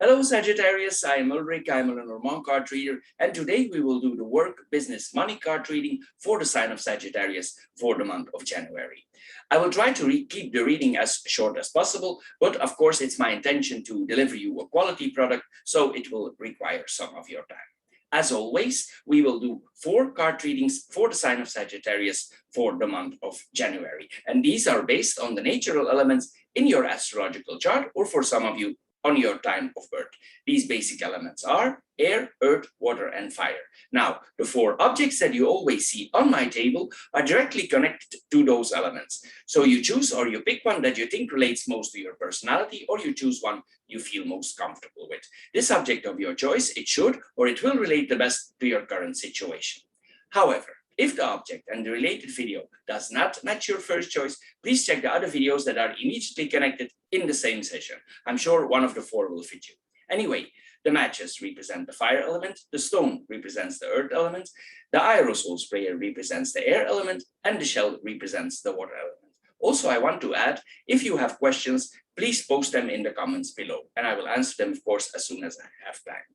Hello Sagittarius, I am Ulrich, I am a Lenormand card reader, and today we will do the work, business, money card reading for the sign of Sagittarius for the month of January. I will try to keep the reading as short as possible, but of course it's my intention to deliver you a quality product, so it will require some of your time. As always, we will do 4 card readings for the sign of Sagittarius for the month of January. And these are based on the natural elements in your astrological chart, or for some of you, on your time of birth. These basic elements are air, earth, water, and fire. Now, the 4 objects that you always see on my table are directly connected to those elements. So you choose or you pick one that you think relates most to your personality, or you choose one you feel most comfortable with. This object of your choice, it should or it will relate the best to your current situation. However, if the object and the related video does not match your first choice, please check the other videos that are immediately connected in the same session. I'm sure one of the 4 will fit you. Anyway, the matches represent the fire element, the stone represents the earth element, the aerosol sprayer represents the air element, and the shell represents the water element. Also, I want to add, if you have questions, please post them in the comments below, and I will answer them, of course, as soon as I have time.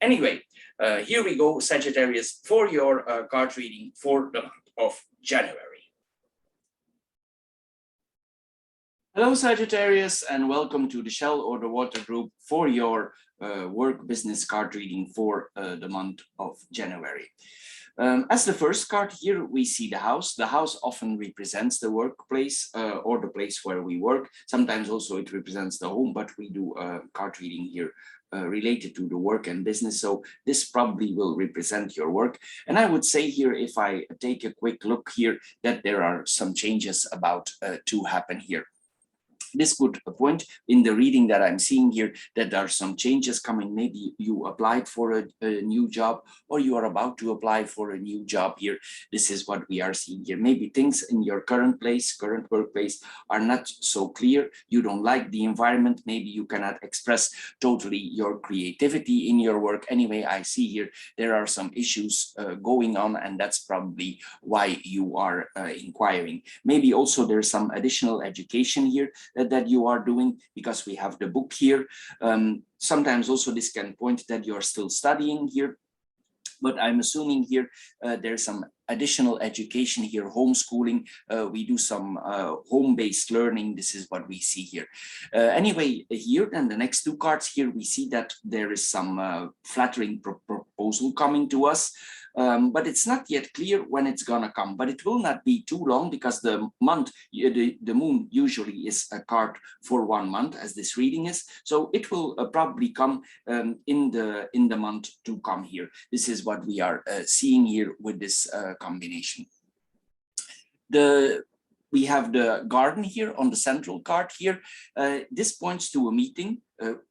Anyway, here we go, Sagittarius, for your card reading for the month of January. Hello, Sagittarius, and welcome to the Shell or the Water group for your work business card reading for the month of January. As the first card here, we see the house. The house often represents the workplace or the place where we work. Sometimes also it represents the home, but we do a card reading here related to the work and business. So this probably will represent your work. And I would say here, if I take a quick look here, that there are some changes about to happen here. This could point in the reading that I'm seeing here that there are some changes coming. Maybe you applied for a new job, or you are about to apply for a new job here. This is what we are seeing here. Maybe things in your current workplace are not so clear. You don't like the environment. Maybe you cannot express totally your creativity in your work. Anyway, I see here there are some issues going on, and that's probably why you are inquiring. Maybe also there's some additional education here that you are doing, because we have the book here. Sometimes also this can point that you're still studying here, but I'm assuming here there's some additional education here, homeschooling. We do some home-based learning. This is what we see here. Anyway, here and the next 2 cards here, we see that there is some flattering proposal coming to us. But it's not yet clear when it's gonna come, but it will not be too long, because the month, the moon usually is a card for 1 month, as this reading is. So it will probably come in the month to come here. This is what we are seeing here with this combination. We have the garden here on the central card here. This points to a meeting,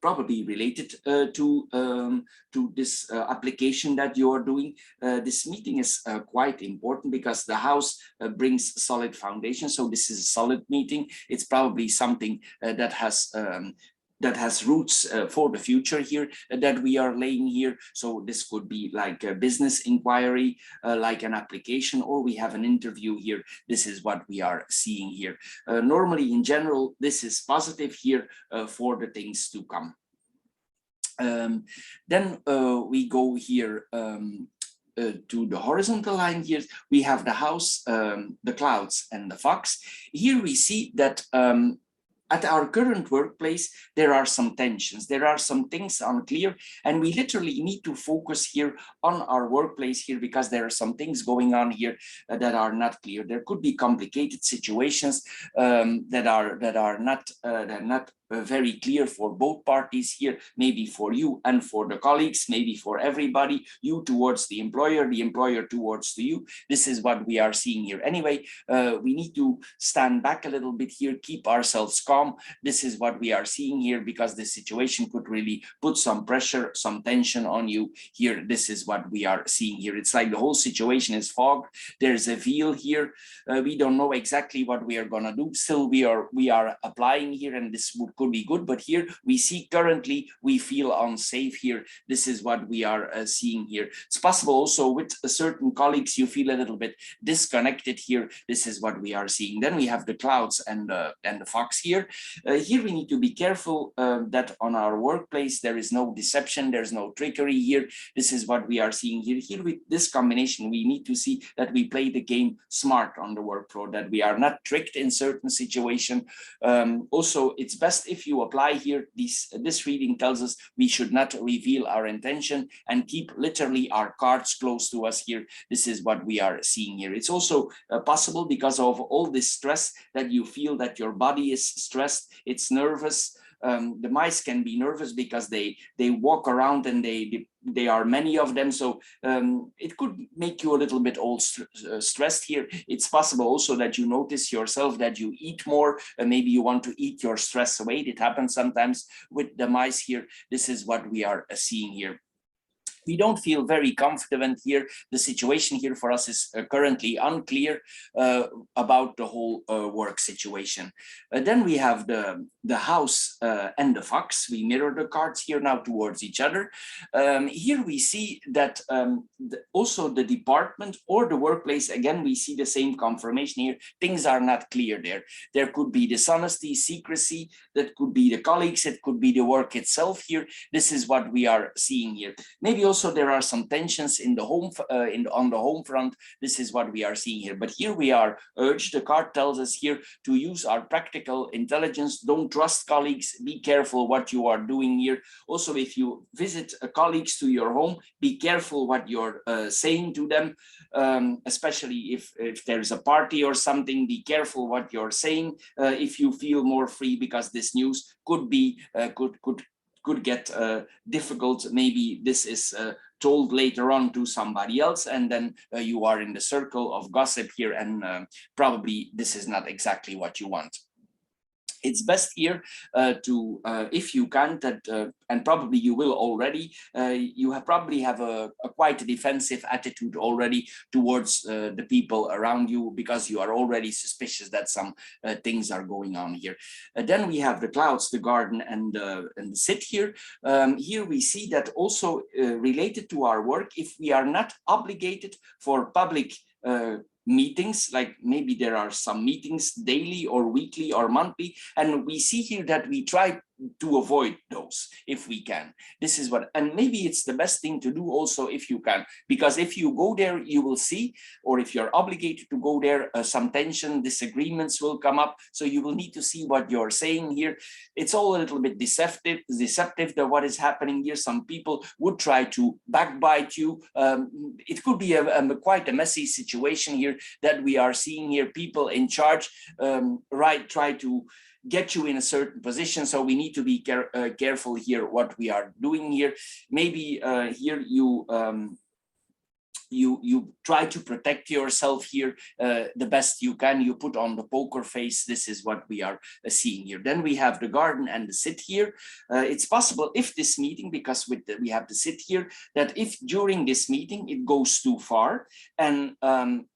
probably related to this application that you are doing. This meeting is quite important, because the house brings solid foundation. So this is a solid meeting. It's probably something that has roots for the future here that we are laying here. So this could be like a business inquiry, like an application, or we have an interview here. This is what we are seeing here. Normally, in general, this is positive here for the things to come. Then we go here to the horizontal line here. We have the house, the clouds, and the fox. Here we see that at our current workplace, there are some tensions, there are some things unclear, and we literally need to focus here on our workplace here, because there are some things going on here that are not clear. There could be complicated situations that are not very clear for both parties here, maybe for you and for the colleagues, maybe for everybody, you towards the employer towards you. This is what we are seeing here. Anyway, we need to stand back a little bit here, keep ourselves calm. This is what we are seeing here, because this situation could really put some pressure, some tension on you here. This is what we are seeing here. It's like the whole situation is fog. There's a veil here. We don't know exactly what we are gonna do. Still, we are applying here, and this would could be good, but here we see currently we feel unsafe here. This is what we are seeing here. It's possible also with certain colleagues you feel a little bit disconnected here. This is what we are seeing. Then we have the clouds and the fox here. Here we need to be careful that on our workplace there is no deception, there's no trickery here. This is what we are seeing here. Here with this combination, we need to see that we play the game smart on the work floor, that we are not tricked in certain situation. Also, it's best if you apply here, this reading tells us we should not reveal our intention and keep literally our cards close to us here. This is what we are seeing here. It's also possible because of all this stress that you feel that your body is stressed, it's nervous. The mice can be nervous because they walk around and they are many of them, so it could make you a little bit stressed here. It's possible also that you notice yourself that you eat more, maybe you want to eat your stress away. It happens sometimes with the mice here. This is what we are seeing here. We don't feel very confident here. The situation here for us is currently unclear about the whole work situation. Then we have the house and the fox. We mirror the cards here now towards each other. Here we see that also the department or the workplace, again, we see the same confirmation here. Things are not clear there. There could be dishonesty, secrecy, that could be the colleagues, it could be the work itself here. This is what we are seeing here. Maybe also there are some tensions in the home on the home front. This is what we are seeing here. But here we are urged, the card tells us here to use our practical intelligence. Don't trust colleagues, be careful what you are doing here. Also, if you visit colleagues to your home, be careful what you're saying to them, especially if there's a party or something. Be careful what you're saying if you feel more free, because this news could be could get difficult. Maybe this is told later on to somebody else, and then you are in the circle of gossip here, and probably this is not exactly what you want. It's best here to, if you can, and probably you will already, you probably have a quite defensive attitude already towards the people around you, because you are already suspicious that some things are going on here. Then we have the clouds, the garden, and the sit here. Here we see that also related to our work, if we are not obligated for public meetings, like maybe there are some meetings daily or weekly or monthly, and we see here that we try to avoid those if we can. This is what, and maybe it's the best thing to do also if you can, because if you go there, you will see, or if you're obligated to go there, some tension, disagreements will come up. So you will need to see what you're saying here. It's all a little bit deceptive that what is happening here. Some people would try to backbite you. It could be quite a messy situation here that we are seeing here. People in charge try to get you in a certain position, so we need to be careful here what we are doing here. Maybe here you try to protect yourself here the best you can. You put on the poker face. This is what we are seeing here. Then we have the garden and the sit here. It's possible if this meeting, because we have the sit here, that if during this meeting it goes too far and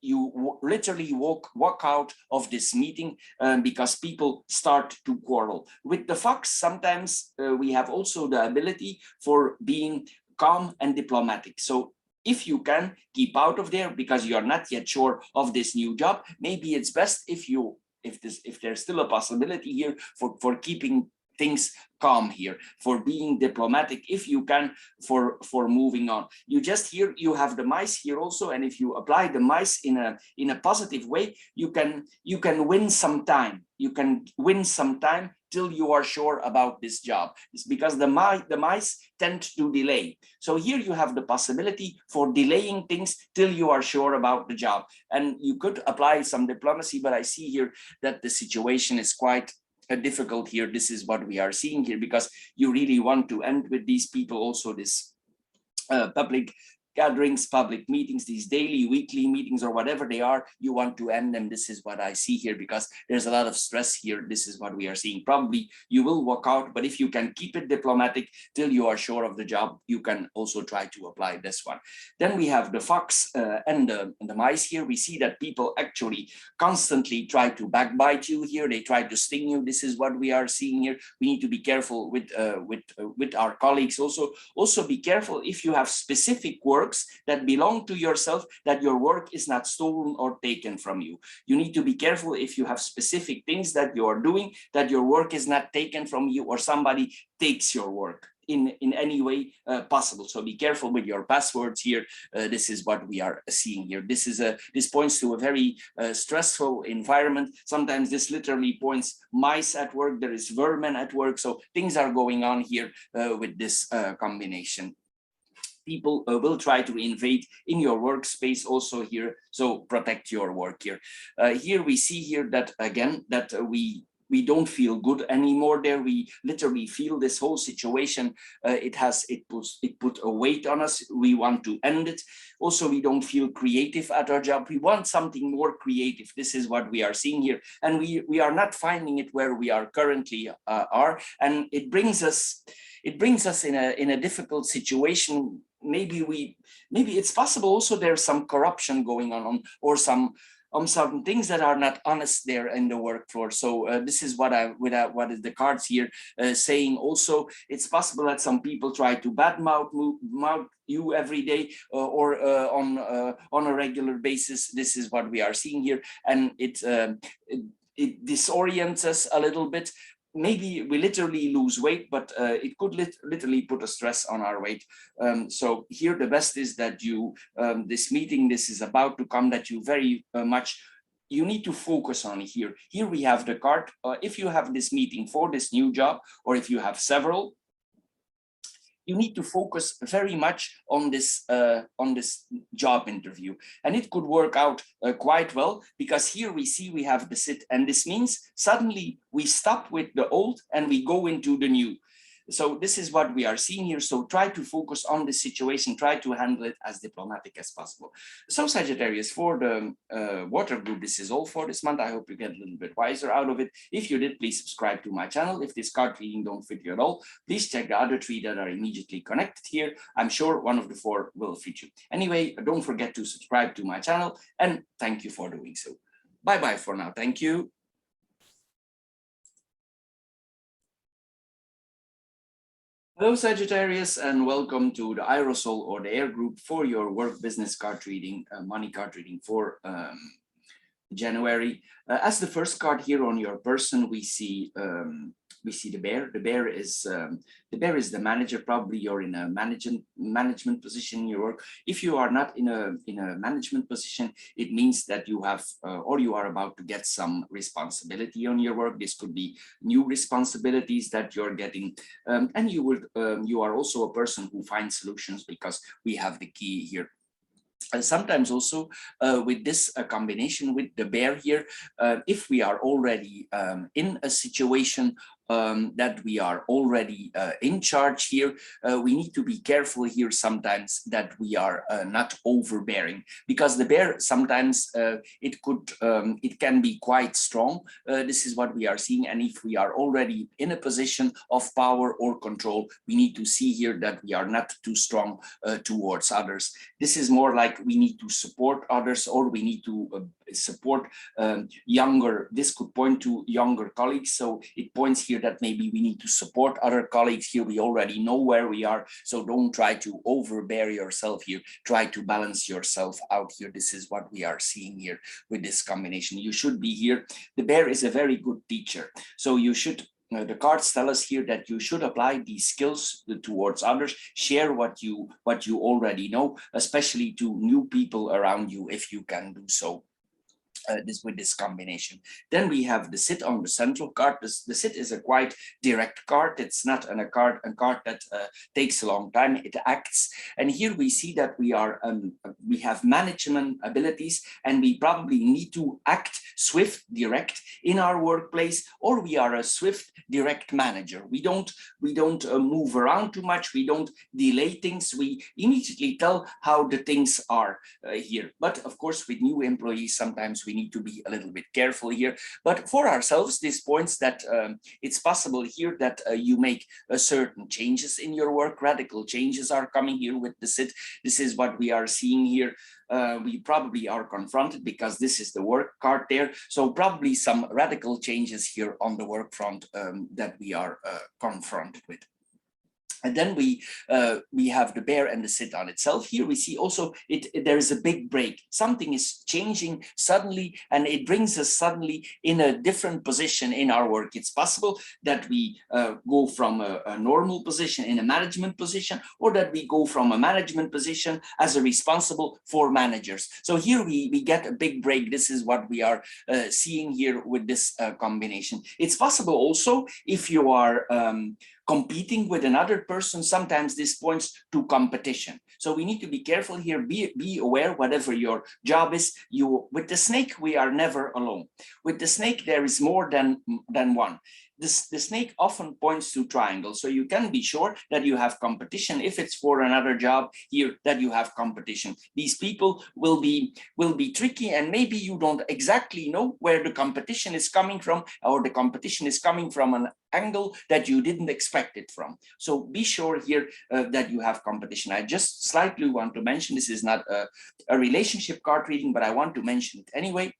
you literally walk out of this meeting because people start to quarrel. With the fox, sometimes we have also the ability for being calm and diplomatic. So if you can keep out of there because you're not yet sure of this new job, maybe it's best if there's still a possibility here for keeping things calm here, for being diplomatic, if you can, for moving on. You have the mice here also, and if you apply the mice in a positive way, you can win some time. You can win some time till you are sure about this job. It's because the mice tend to delay. So here you have the possibility for delaying things till you are sure about the job. And you could apply some diplomacy, but I see here that the situation is quite difficult here. This is what we are seeing here, because you really want to end with these people also, this public gatherings, public meetings, these daily, weekly meetings, or whatever they are, you want to end them. This is what I see here, because there's a lot of stress here. This is what we are seeing. Probably you will walk out, but if you can keep it diplomatic till you are sure of the job, you can also try to apply this one. Then we have the fox and the mice here. We see that people actually constantly try to backbite you here. They try to sting you. This is what we are seeing here. We need to be careful with our colleagues. Also be careful if you have specific works that belong to yourself, that your work is not stolen or taken from you. You need to be careful if you have specific things that you are doing, that your work is not taken from you or somebody takes your work in any way possible. So be careful with your passwords here. This is what we are seeing here. This points to a very stressful environment. Sometimes this literally points mice at work. There is vermin at work. So things are going on here with this combination. People will try to invade in your workspace also here. So protect your work here. Here we see here that again, that we don't feel good anymore there. We literally feel this whole situation. It put a weight on us. We want to end it. Also, we don't feel creative at our job. We want something more creative. This is what we are seeing here. And we are not finding it where we are currently are. And it brings us in a difficult situation. Maybe it's possible also there's some corruption going on or some things that are not honest there in the work floor. So this is what is the cards here saying. Also, it's possible that some people try to badmouth you every day or on a regular basis. This is what we are seeing here, and it disorients us a little bit. Maybe we literally lose weight, but it could literally put a stress on our weight. So here the best is that you, this meeting, this is about to come, that you very much, you need to focus on here. Here we have the card. If you have this meeting for this new job, or if you have several, you need to focus very much on this job interview, and it could work out quite well, because here we see we have the sit, and this means suddenly we stop with the old and we go into the new. So this is what we are seeing here. So try to focus on the situation, try to handle it as diplomatic as possible. So Sagittarius, for the water group, this is all for this month. I hope you get a little bit wiser out of it. If you did, please subscribe to my channel. If this card reading don't fit you at all, please check the other 3 that are immediately connected here. I'm sure one of the 4 will fit you. Anyway, don't forget to subscribe to my channel, and thank you for doing so. Bye-bye for now. Thank you. Hello Sagittarius, and welcome to the Aerosol or the Air group for your work business card reading, money card reading for January. As the first card here on your person, we see the bear. The bear is the manager. Probably you're in a management position in your work. If you are not in a management position, it means that you have or you are about to get some responsibility on your work. This could be new responsibilities that you're getting, and you are also a person who finds solutions, because we have the key here. Sometimes also with this combination with the bear here, if we are already in a situation that we are already in charge here, we need to be careful here sometimes that we are not overbearing, because the bear sometimes it can be quite strong. This is what we are seeing, and if we are already in a position of power or control, we need to see here that we are not too strong towards others. This is more like we need to support others, or we need to support younger. This could point to younger colleagues, so it points here that maybe we need to support other colleagues here. We already know where we are, so don't try to overbear yourself here. Try to balance yourself out here. This is what we are seeing here with this combination. You should be here. The bear is a very good teacher, so you should the cards tell us here that you should apply these skills towards others, share what you already know, especially to new people around you if you can do so. with this combination. Then we have the sit on the central card. The sit is a quite direct card. It's not a card that takes a long time. It acts, and here we see that we have management abilities, and we probably need to act swift, direct in our workplace, or we are a swift, direct manager. We don't move around too much. We don't delay things. We immediately tell how the things are here. But of course, with new employees, sometimes we need to be a little bit careful here. But for ourselves, this points that it's possible here that you make certain changes in your work. Radical changes are coming here with the sit. This is what we are seeing here. We probably are confronted because this is the work card there. So probably some radical changes here on the work front that we are confronted with. And then we have the bear and the sit on itself. Here we see also there is a big break. Something is changing suddenly, and it brings us suddenly in a different position in our work. It's possible that we go from a normal position in a management position, or that we go from a management position as a responsible for managers. So here we get a big break. This is what we are seeing here with this combination. It's possible also if you are competing with another person, sometimes this points to competition. So we need to be careful here, be aware whatever your job is. With the snake, we are never alone. With the snake, there is more than one. The snake often points to triangles, so you can be sure that you have competition. If it's for another job here, that you have competition. These people will be tricky, and maybe you don't exactly know where the competition is coming from, or the competition is coming from an angle that you didn't expect it from. So be sure here that you have competition. I just slightly want to mention, this is not a relationship card reading, but I want to mention it anyway.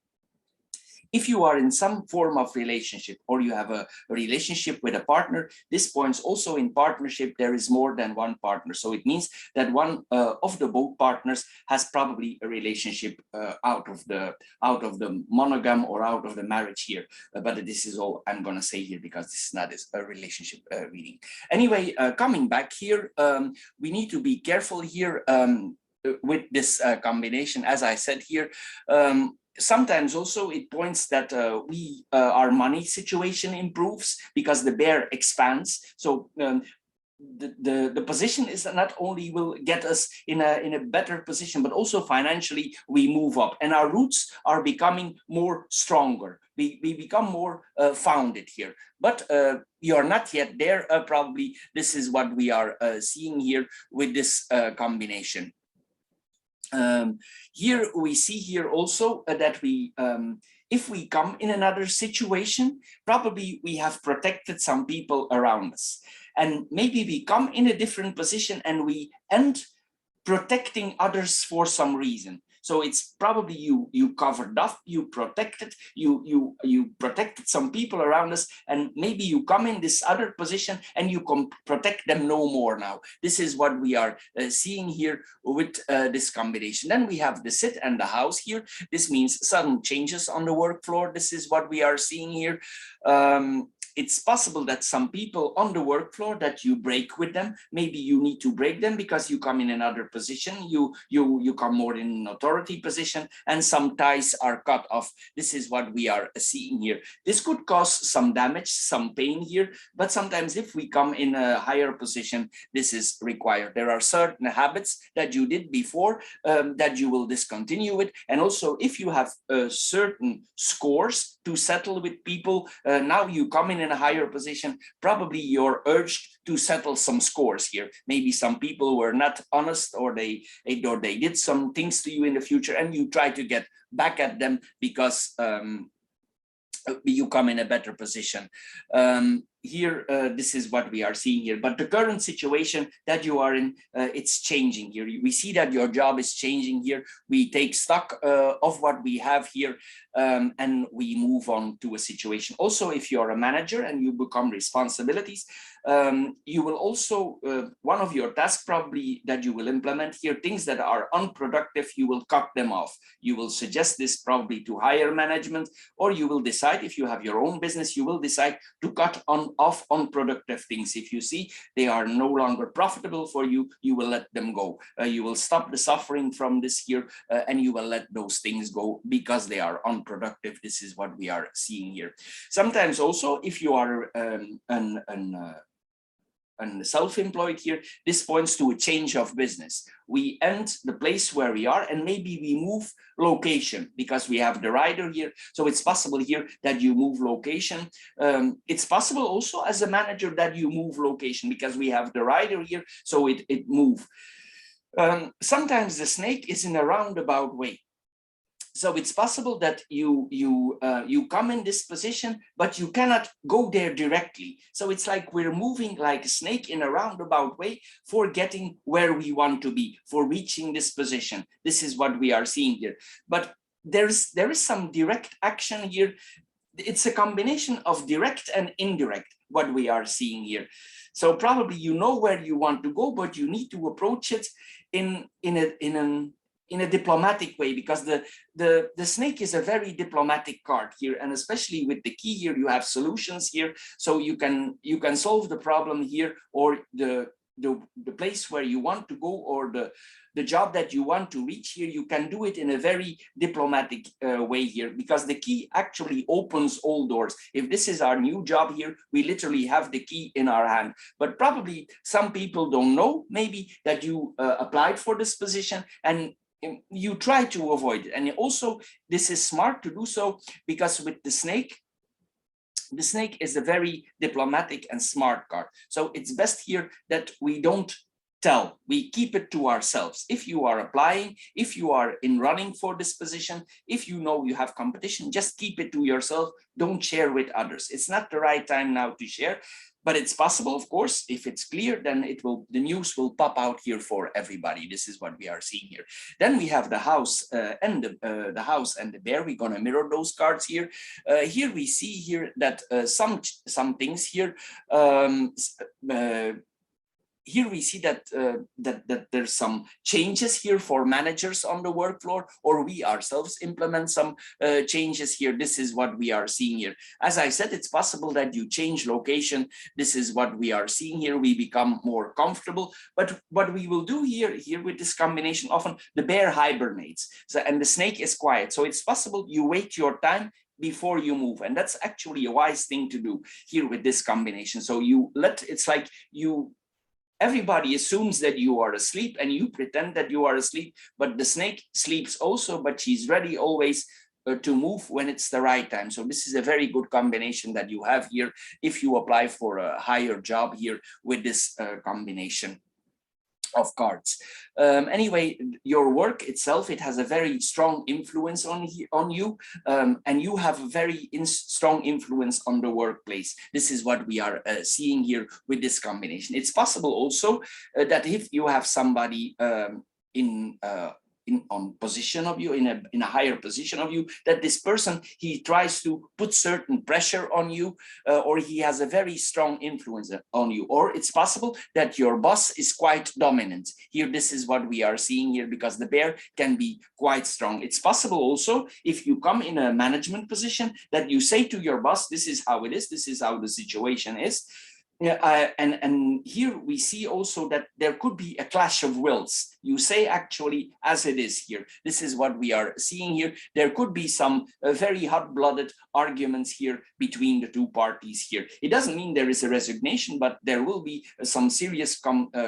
If you are in some form of relationship, or you have a relationship with a partner, this points also in partnership, there is more than one partner. So it means that one of the both partners has probably a relationship out of the monogam or out of the marriage here. But this is all I'm going to say here, because this is not a relationship reading. Anyway, coming back here, we need to be careful here with this combination. As I said here, sometimes also it points that our money situation improves because the bear expands. So the position is not only will get us in a better position, but also financially we move up, and our roots are becoming more stronger. We become more founded here. But you are not yet there. Probably this is what we are seeing here with this combination. Here we see here also that we, if we come in another situation, probably we have protected some people around us, and maybe we come in a different position and we end protecting others for some reason. So it's probably you covered up, you protected, you protected some people around us, and maybe you come in this other position and you protect them no more now. This is what we are seeing here with this combination. Then we have the sit and the house here. This means sudden changes on the work floor. This is what we are seeing here. It's possible that some people on the work floor that you break with them, maybe you need to break them because you come in another position, you come more in an authority position, and some ties are cut off. This is what we are seeing here. This could cause some damage, some pain here, but sometimes if we come in a higher position, this is required. There are certain habits that you did before that you will discontinue with, and also if you have certain scores to settle with people, now you come in a higher position, probably you're urged to settle some scores here. Maybe some people were not honest, or they did some things to you in the future, and you try to get back at them because you come in a better position. Here, this is what we are seeing here. But the current situation that you are in, it's changing here. We see that your job is changing here. We take stock of what we have here, and we move on to a situation. Also, if you're a manager and you become responsibilities, You will also, one of your tasks probably that you will implement here, things that are unproductive, you will cut them off. You will suggest this probably to higher management, or you will decide, if you have your own business, you will decide to cut off unproductive things. If you see they are no longer profitable for you, you will let them go. You will stop the suffering from this here, and you will let those things go because they are unproductive. This is what we are seeing here. Sometimes also, if you are and self-employed here, this points to a change of business. We end the place where we are and maybe we move location because we have the rider here. So it's possible here that you move location. It's possible also as a manager that you move location because we have the rider here, so it move. Sometimes the snake is in a roundabout way. So it's possible that you come in this position, but you cannot go there directly. So it's like we're moving like a snake in a roundabout way for getting where we want to be, for reaching this position. This is what we are seeing here. But there is some direct action here. It's a combination of direct and indirect, what we are seeing here. So probably you know where you want to go, but you need to approach it in a diplomatic way, because the snake is a very diplomatic card here, and especially with the key here, you have solutions here, so you can solve the problem here, or the place where you want to go, or the job that you want to reach here. You can do it in a very diplomatic way here, because the key actually opens all doors. If this is our new job here, we literally have the key in our hand. But probably some people don't know maybe that you applied for this position, and you try to avoid it. And also this is smart to do so, because with the snake is a very diplomatic and smart card. So it's best here that we don't tell, we keep it to ourselves. If you are applying, if you are in running for this position, if you know you have competition, just keep it to yourself. Don't share with others. It's not the right time now to share. But it's possible, of course, if it's clear, then the news will pop out here for everybody. This is what we are seeing here. Then we have the house and the house and the bear. We're going to mirror those cards here. Here we see here that some things here. Here we see that that there's some changes here for managers on the work floor, or we ourselves implement some changes here. This is what we are seeing here. As I said, it's possible that you change location. This is what we are seeing here. We become more comfortable. But what we will do here with this combination, often the bear hibernates, and the snake is quiet. So it's possible you wait your time before you move, and that's actually a wise thing to do here with this combination. So it's like everybody assumes that you are asleep and you pretend that you are asleep, but the snake sleeps also, but she's ready always to move when it's the right time. So this is a very good combination that you have here if you apply for a higher job here with this combination of cards. Anyway, your work itself, it has a very strong influence on you, and you have a very strong influence on the workplace. This is what we are seeing here with this combination. It's possible also that if you have somebody on position of you, in a higher position of you, that this person, he tries to put certain pressure on you, or he has a very strong influence on you. Or it's possible that your boss is quite dominant. Here, this is what we are seeing here, because the bear can be quite strong. It's possible also, if you come in a management position, that you say to your boss, this is how it is, this is how the situation is. And here we see also that there could be a clash of wills. You say actually as it is here. This is what we are seeing here. There could be some very hot-blooded arguments here between the two parties here. It doesn't mean there is a resignation, but there will be some serious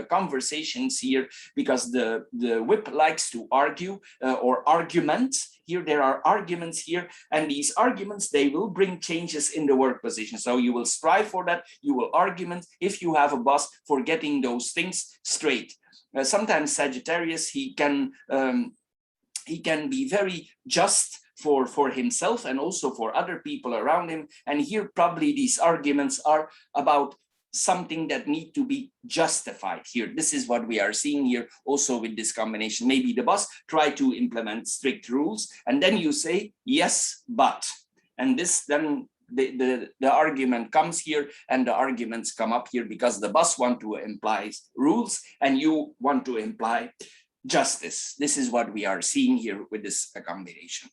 conversations here, because the whip likes to argue or argument. Here there are arguments here, and these arguments, they will bring changes in the work position. So you will strive for that. You will argument if you have a boss for getting those things straight. Sometimes Sagittarius, he can be very just for himself and also for other people around him. And here probably these arguments are about something that need to be justified here. This is what we are seeing here also with this combination. Maybe the boss try to implement strict rules, and then you say yes, but, and this then the argument comes here, and the arguments come up here because the boss want to imply rules and you want to imply justice. This is what we are seeing here with this combination.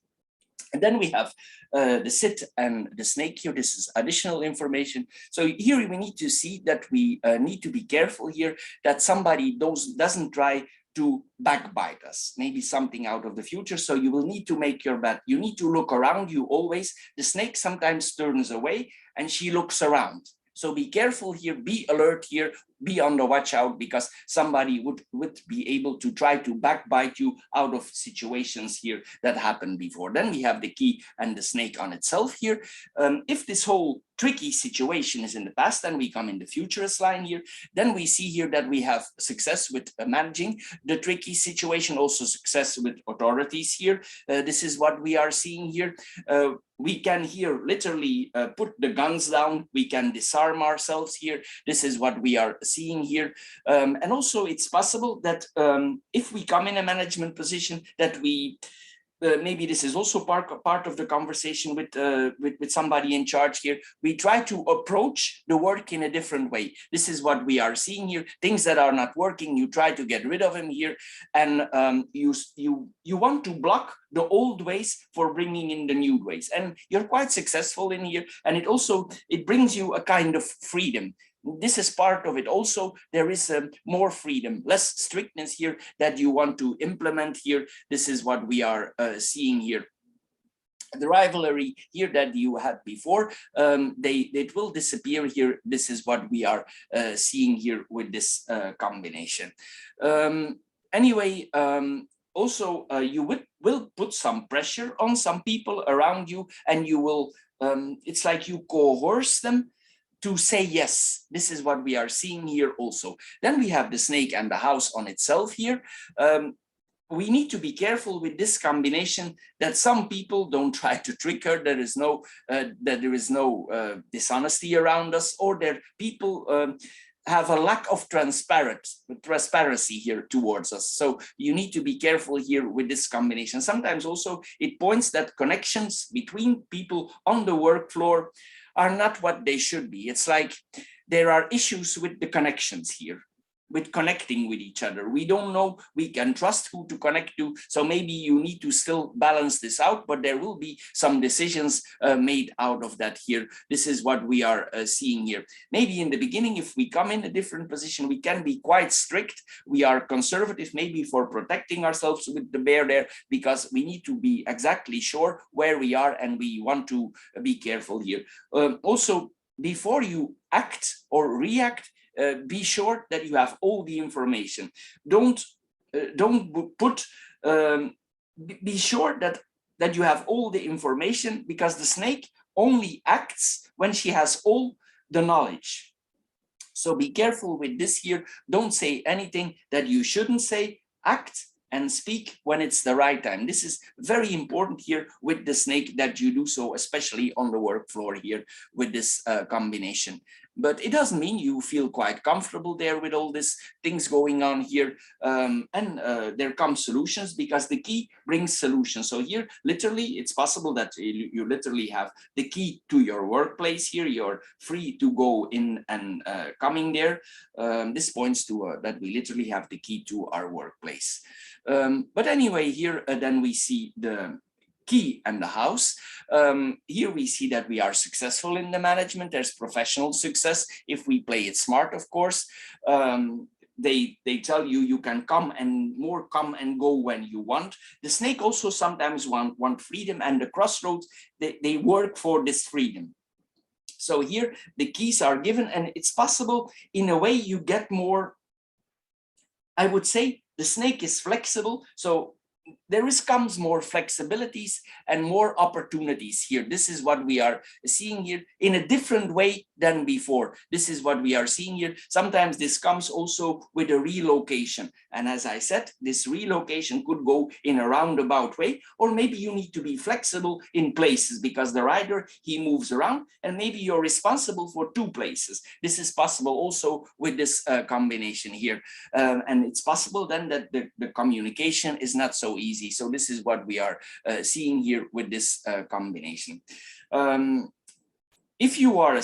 And then we have the sit and the snake here. This is additional information. So here we need to see that we need to be careful here that somebody doesn't try to backbite us, maybe something out of the future. So you will need to make your bet. You need to look around you always. The snake sometimes turns away and she looks around. So be careful here, be alert here, be on the watch out, because somebody would be able to try to backbite you out of situations here that happened before. Then we have the key and the snake on itself here. If this whole tricky situation is in the past, then we come in the futurist line here. Then we see here that we have success with managing the tricky situation, also success with authorities here. This is what we are seeing here. We can here literally put the guns down. We can disarm ourselves here. This is what we are seeing here. And also it's possible that if we come in a management position that we maybe this is also part of the conversation with somebody in charge here. We try to approach the work in a different way. This is what we are seeing here. Things that are not working, you try to get rid of them here, and you want to block the old ways for bringing in the new ways, and you're quite successful in here. And it brings you a kind of freedom. This is part of it. Also, there is more freedom, less strictness here that you want to implement here. This is what we are seeing here. The rivalry here that you had before, it will disappear here. This is what we are seeing here with this combination. Anyway, also you will put some pressure on some people around you, and you will, it's like you coerce them to say yes. This is what we are seeing here also. Then we have the snake and the house on itself here. We need to be careful with this combination that some people don't try to trick her. There is no dishonesty around us, or that people have a lack of transparency here towards us. So you need to be careful here with this combination. Sometimes also it points that connections between people on the work floor are not what they should be. It's like there are issues with the connections here, with connecting with each other. We don't know, we can trust who to connect to. So maybe you need to still balance this out, but there will be some decisions made out of that here. This is what we are seeing here. Maybe in the beginning, if we come in a different position, we can be quite strict. We are conservative, maybe for protecting ourselves with the bear there, because we need to be exactly sure where we are, and we want to be careful here. Also, before you act or react, be sure that you have all the information. Be sure that you have all the information, because the snake only acts when she has all the knowledge. So be careful with this here. Don't say anything that you shouldn't say. Act and speak when it's the right time. This is very important here with the snake, that you do so, especially on the work floor here with this combination. But it doesn't mean you feel quite comfortable there with all these things going on here. There come solutions, because the key brings solutions. So here, literally, it's possible that you literally have the key to your workplace here. You're free to go in and coming there. This points to that we literally have the key to our workplace. But anyway, here then we see the key and the house. Here we see that we are successful in the management. There's professional success if we play it smart, of course. They tell you you can come and go when you want. The snake also sometimes want freedom, and the crossroads, they work for this freedom. So here the keys are given, and it's possible in a way you get more, I would say the snake is flexible. So there comes more flexibilities and more opportunities here. This is what we are seeing here in a different way than before. This is what we are seeing here. Sometimes this comes also with a relocation. And as I said, this relocation could go in a roundabout way, or maybe you need to be flexible in places, because the rider, he moves around, and maybe you're responsible for 2 places. This is possible also with this combination here. And it's possible then that the communication is not so easy. So this is what we are seeing here with this combination. If you are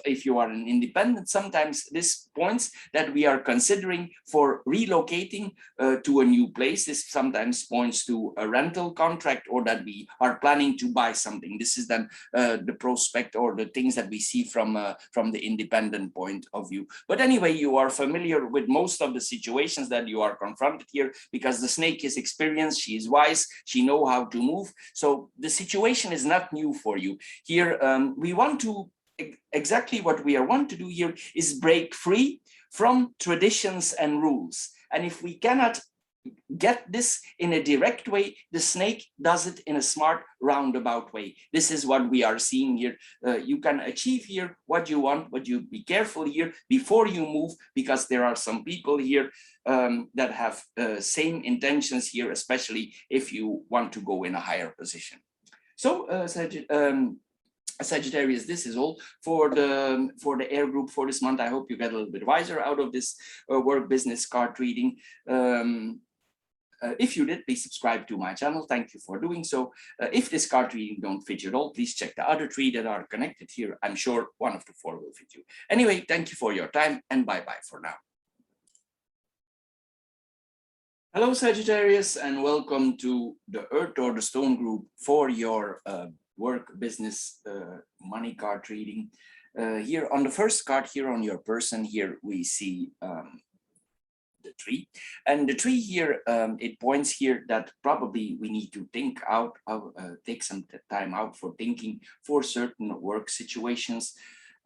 if you are an independent, sometimes this points that we are considering for relocating to a new place. This sometimes points to a rental contract, or that we are planning to buy something. This is then the prospect or the things that we see from the independent point of view. But anyway, you are familiar with most of the situations that you are confronted here, because the snake is experienced, she is wise, she knows how to move. So the situation is not new for you. Here, we want to exactly what we want to do here is break free from traditions and rules. And if we cannot get this in a direct way, the snake does it in a smart roundabout way. This is what we are seeing here. You can achieve here what you want, but you be careful here before you move, because there are some people here that have same intentions here, especially if you want to go in a higher position. So Sagittarius, this is all for the air group for this month. I hope you get a little bit wiser out of this work business card reading. If you did, please subscribe to my channel. Thank you for doing so. If this card reading don't fit you at all, please check the other 3 that are connected here. I'm sure one of the 4 will fit you. Anyway, thank you for your time, and bye-bye for now. Hello, Sagittarius, and welcome to the Earth or the Stone group for your work, business, money card reading. Here on the first card here on your person, here we see the tree, and the tree here, it points here that probably we need to think out, take some time out for thinking for certain work situations.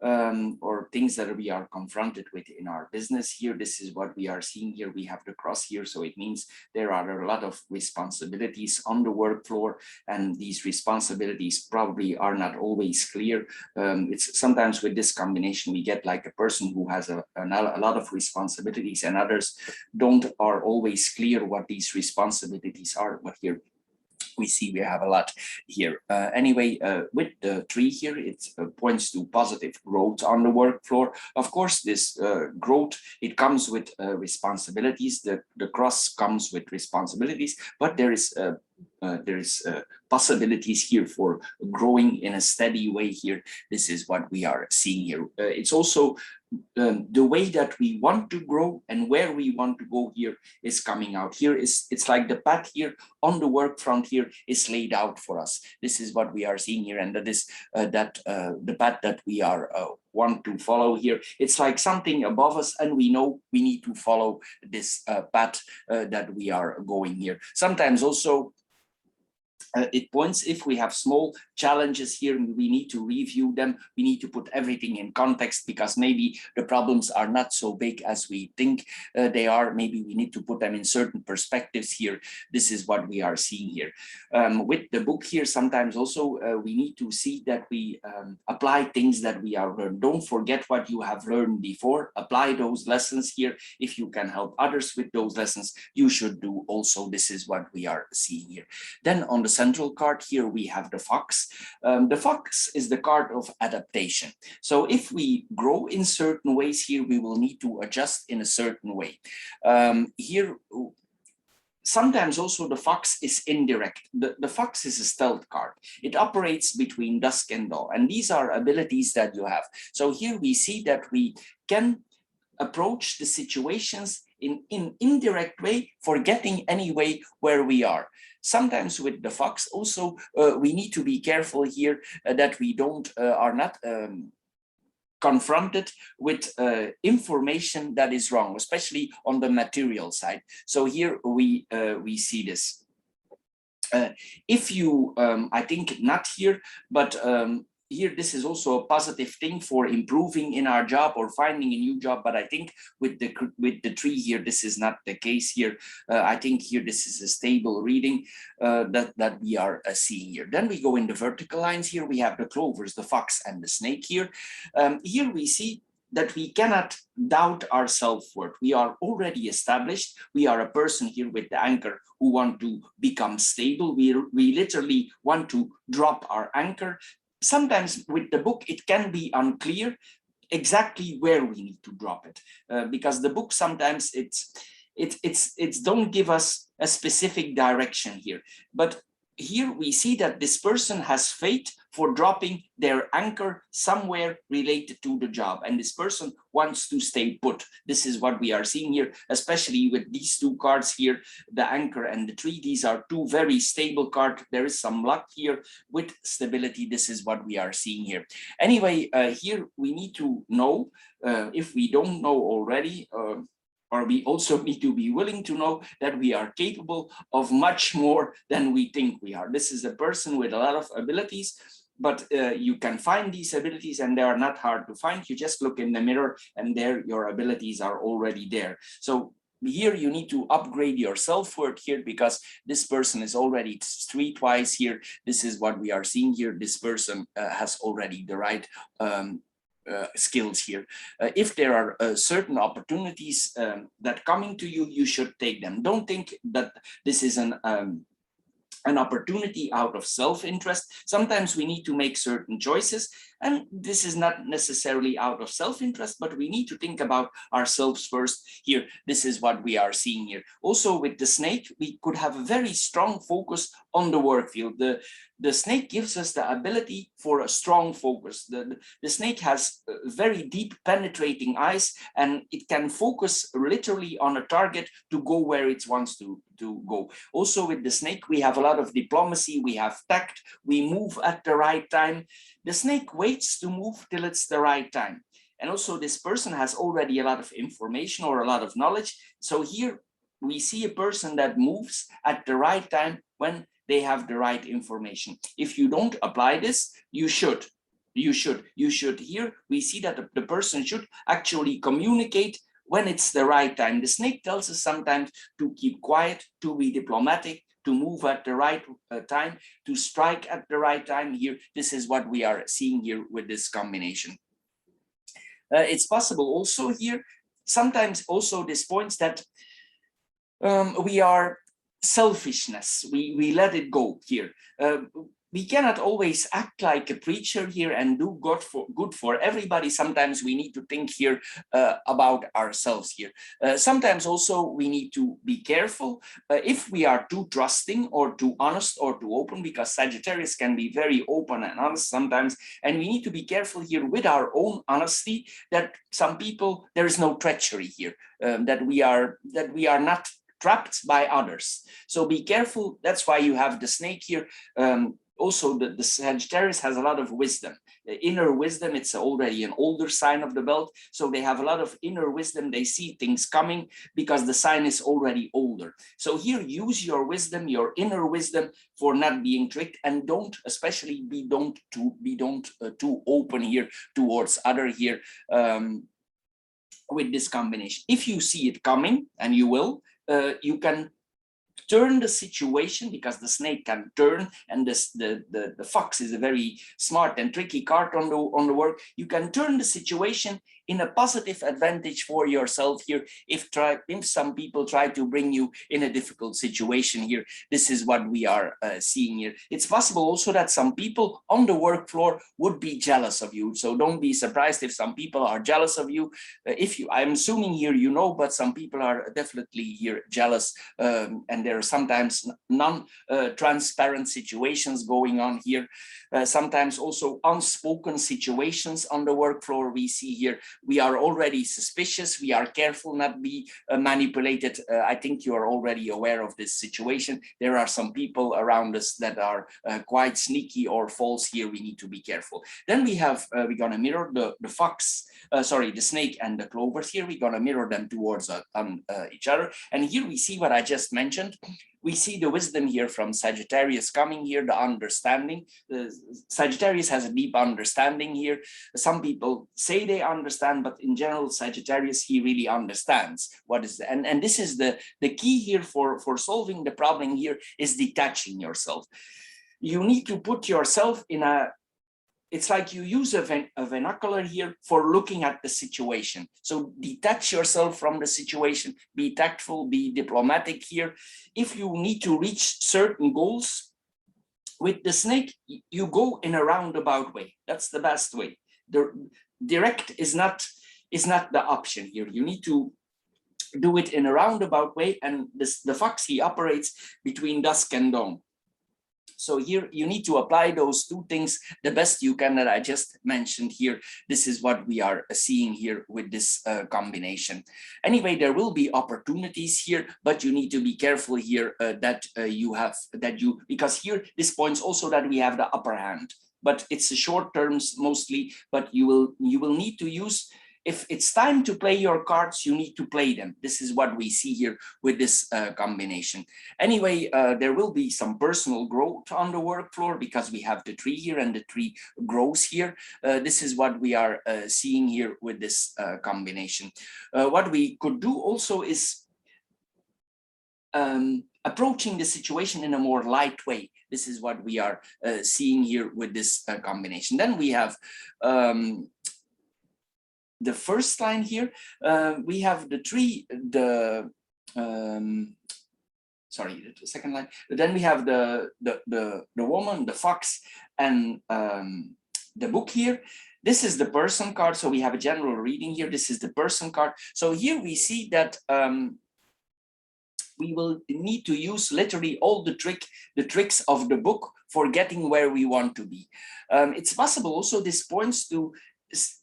Or things that we are confronted with in our business here. This is what we are seeing here. We have the cross here, so it means there are a lot of responsibilities on the work floor, and these responsibilities probably are not always clear. It's sometimes with this combination we get like a person who has a lot of responsibilities, and others are always clear what these responsibilities are. But here we see we have a lot here. Anyway, with the tree here, it points to positive growth on the work floor. Of course, this growth, it comes with responsibilities. The cross comes with responsibilities, but there is possibilities here for growing in a steady way here. This is what we are seeing here. It's also the way that we want to grow and where we want to go here is coming out. Here it's like the path here on the work front here is laid out for us. This is what we are seeing here, and that is the path that we are want to follow here. It's like something above us, and we know we need to follow this path that we are going here. Sometimes also it points, if we have small challenges here, we need to review them. We need to put everything in context, because maybe the problems are not so big as we think they are. Maybe we need to put them in certain perspectives here. This is what we are seeing here. With the book here, sometimes also we need to see that we apply things that we are learned. Don't forget what you have learned before. Apply those lessons here. If you can help others with those lessons, you should do also. This is what we are seeing here. Then on the central card here, we have the fox. The fox is the card of adaptation. So if we grow in certain ways here, we will need to adjust in a certain way. Here, sometimes also the fox is indirect. The fox is a stealth card. It operates between dusk and dawn, and these are abilities that you have. So here we see that we can approach the situations in indirect way, forgetting anyway where we are. Sometimes with the fox also, we need to be careful here that we are not confronted with information that is wrong, especially on the material side. So here we see this. If you, I think not here, but here, this is also a positive thing for improving in our job or finding a new job. But I think with the tree here, this is not the case here. I think here this is a stable reading that we are seeing here. Then we go in the vertical lines. Here we have the clovers, the fox, and the snake here. Here we see that we cannot doubt our self-worth. We are already established. We are a person here with the anchor who want to become stable. We literally want to drop our anchor. Sometimes with the book, it can be unclear exactly where we need to drop it, because the book sometimes it's don't give us a specific direction here. But here we see that this person has faith for dropping their anchor somewhere related to the job, and this person wants to stay put. This is what we are seeing here, especially with these two cards here, the anchor and the tree. These are two very stable cards. There is some luck here with stability. This is what we are seeing here. Anyway, here we need to know, if we don't know already, or we also need to be willing to know that we are capable of much more than we think we are. This is a person with a lot of abilities, but you can find these abilities and they are not hard to find. You just look in the mirror and there your abilities are already there. So here you need to upgrade your self-worth here, because this person is already streetwise here. This is what we are seeing here. This person has already the right skills here. If there are certain opportunities that coming to you, you should take them. Don't think that this is an opportunity out of self-interest. Sometimes we need to make certain choices, and this is not necessarily out of self-interest, but we need to think about ourselves first here. This is what we are seeing here. Also with the snake, we could have a very strong focus on the work field. The snake gives us the ability for a strong focus. The snake has very deep penetrating eyes, and it can focus literally on a target to go where it wants to go. Also with the snake, we have a lot of diplomacy, we have tact, we move at the right time. The snake waits to move till it's the right time. And also this person has already a lot of information or a lot of knowledge. So here we see a person that moves at the right time when they have the right information. If you don't apply this, you should. Here we see that the person should actually communicate when it's the right time. The snake tells us sometimes to keep quiet, to be diplomatic, to move at the right time, to strike at the right time. Here, this is what we are seeing here with this combination. It's possible also here, sometimes also this points that we are selfishness, we let it go here. We cannot always act like a preacher here and do good for everybody. Sometimes we need to think here about ourselves here. Sometimes also we need to be careful if we are too trusting or too honest or too open, because Sagittarius can be very open and honest sometimes, and we need to be careful here with our own honesty, that some people, there is no treachery here, that we are not trapped by others. So be careful. That's why you have the snake here. Also, the Sagittarius has a lot of wisdom, inner wisdom. It's already an older sign of the belt, so they have a lot of inner wisdom. They see things coming because the sign is already older. So here, use your wisdom, your inner wisdom, for not being tricked, and don't, especially be don't too open here towards other here with this combination. If you see it coming, and you will, you can turn the situation, because the snake can turn, and the fox is a very smart and tricky card on the work. You can turn the situation in a positive advantage for yourself here. If some people try to bring you in a difficult situation here, this is what we are seeing here. It's possible also that some people on the work floor would be jealous of you. So don't be surprised if some people are jealous of you. I'm assuming here, but some people are definitely here jealous, and there are sometimes non-transparent situations going on here. Sometimes also unspoken situations on the work floor we see here. We are already suspicious. We are careful not be manipulated. I think you are already aware of this situation. There are some people around us that are quite sneaky or false here. We need to be careful. Then we're gonna mirror the snake and the clovers here. We're gonna mirror them towards each other. And here we see what I just mentioned. We see the wisdom here from Sagittarius coming here, the understanding. Sagittarius has a deep understanding here. Some people say they understand, but in general, Sagittarius, he really understands what is, and this is the key here for solving the problem here, is detaching yourself. You need to put yourself in it's like you use a vernacular here for looking at the situation. So detach yourself from the situation, be tactful, be diplomatic here. If you need to reach certain goals with the snake, you go in a roundabout way. That's the best way. The direct is not the option here. You need to do it in a roundabout way. And the fox, he operates between dusk and dawn. So here you need to apply those two things the best you can that I just mentioned here. This is what we are seeing here with this combination. Anyway, there will be opportunities here, but you need to be careful here because here this points also that we have the upper hand, but it's the short terms mostly, but you will need to use. If it's time to play your cards, you need to play them. This is what we see here with this combination. Anyway, there will be some personal growth on the work floor because we have the tree here and the tree grows here. This is what we are seeing here with this combination. What we could do also is approaching the situation in a more light way. This is what we are seeing here with this combination. Then we have the first line here, we have the tree, the second line. Then we have the woman, the fox, and the book here. This is the person card, so we have a general reading here. This is the person card. So here we see that we will need to use literally all the tricks of the book for getting where we want to be. It's possible also this points to